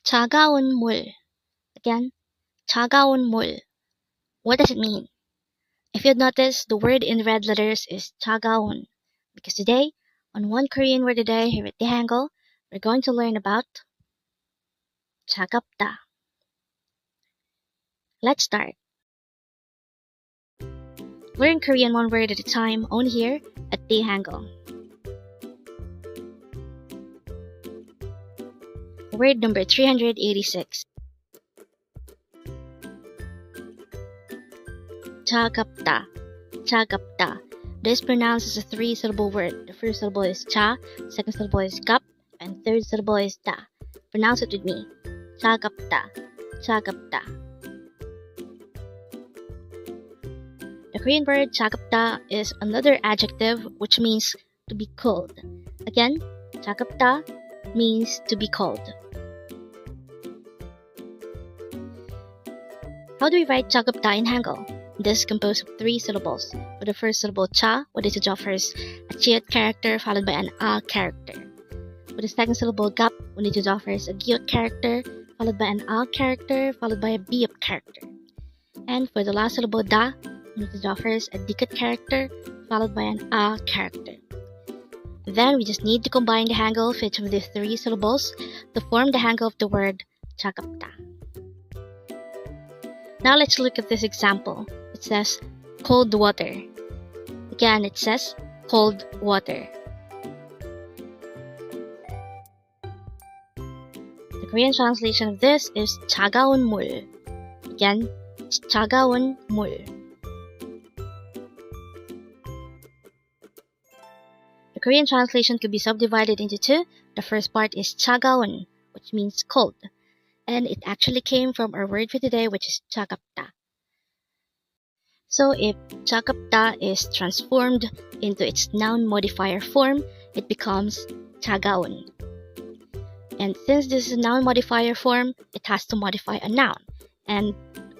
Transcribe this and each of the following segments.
차가운 물. Again, 차가운 물. What does it mean? If you'd notice, the word in red letters is 차가운. Because today, on One Korean Word a Day here at Dae-Hangul, we're going to learn about CHAGAPDA. Let's start. Learn Korean one word at a time, only here at Dae-Hangul. Word number 386. CHAGAPDA. CHAGAPDA. This pronounced as a three-syllable word. The first syllable is cha, second syllable is gap, and third syllable is da. Pronounce it with me. CHAGAPDA. CHAGAPDA. The Korean word CHAGAPDA is another adjective which means to be cold. Again, CHAGAPDA means to be cold. How do we write CHAGAPDA in Hangul? This is composed of three syllables. For the first syllable cha, we need to draw first a chiyot character followed by an a character. For the second syllable gap, we need to draw first a giyot character followed by an a character followed by a biyot character. And for the last syllable da, we need to draw first a dikit character followed by an a character. Then we just need to combine the Hangul for each of these three syllables to form the Hangul of the word CHAGAPDA. Now let's look at this example. It says cold water. Again, it says cold water. The Korean translation of this is 차가운 물. Again, it's 차가운 물. The Korean translation could be subdivided into two. The first part is 차가운, which means cold. And it actually came from our word for today, which is CHAGAPDA. So if CHAGAPDA is transformed into its noun modifier form, it becomes 차가운. And since this is a noun modifier form, it has to modify a noun. And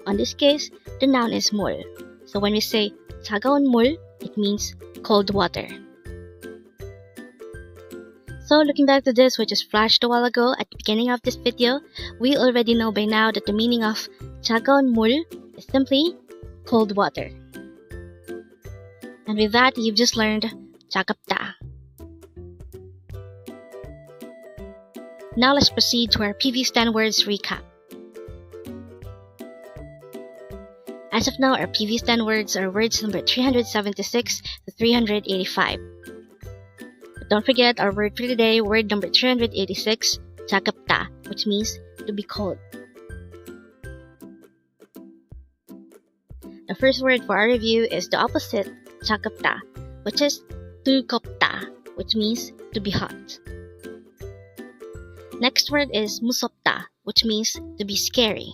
on this case, the noun is 물. So when we say 차가운 물, it means cold water. So looking back to this which just flashed a while ago at the beginning of this video, we already know by now that the meaning of 차가운 물 is simply cold water. And with that, you've just learned CHAGAPDA. Now let's proceed to our previous 10 words recap. As of now, our previous 10 words are words number 376 to 385. Don't forget our word for today, word number 386, CHAGAPDA, which means to be cold. The first word for our review is the opposite, CHAGAPDA, which is 뜨겁다, which means to be hot. Next word is 무섭다, which means to be scary.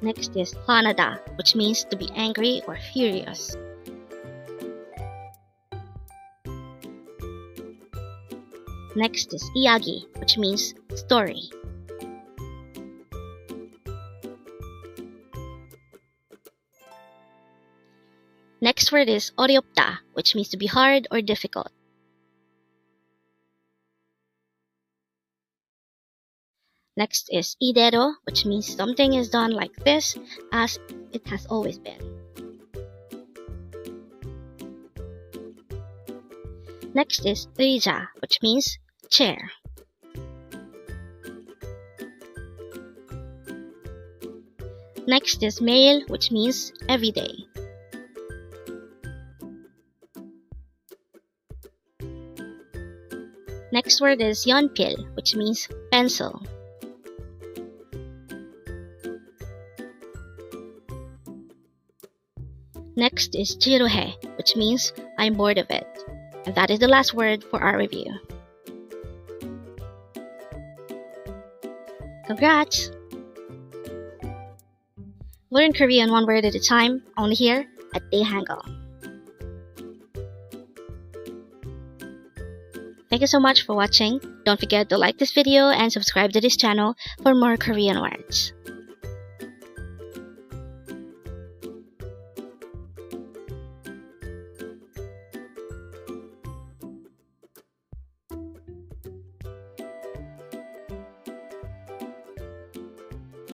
Next is 화나다, which means to be angry or furious. Next is 이야기, which means story. Next word is 어렵다, which means to be hard or difficult. Next is 이대로, which means something is done like this, as it has always been. Next is 의자, which means chair. Next is 매일, which means every day. Next word is 연필, which means pencil. Next is 지루해, which means I'm bored of it. And that is the last word for our review. Congrats! Learn Korean one word at a time, only here at Dae-Hangul. Thank you so much for watching. Don't forget to like this video and subscribe to this channel for more Korean words.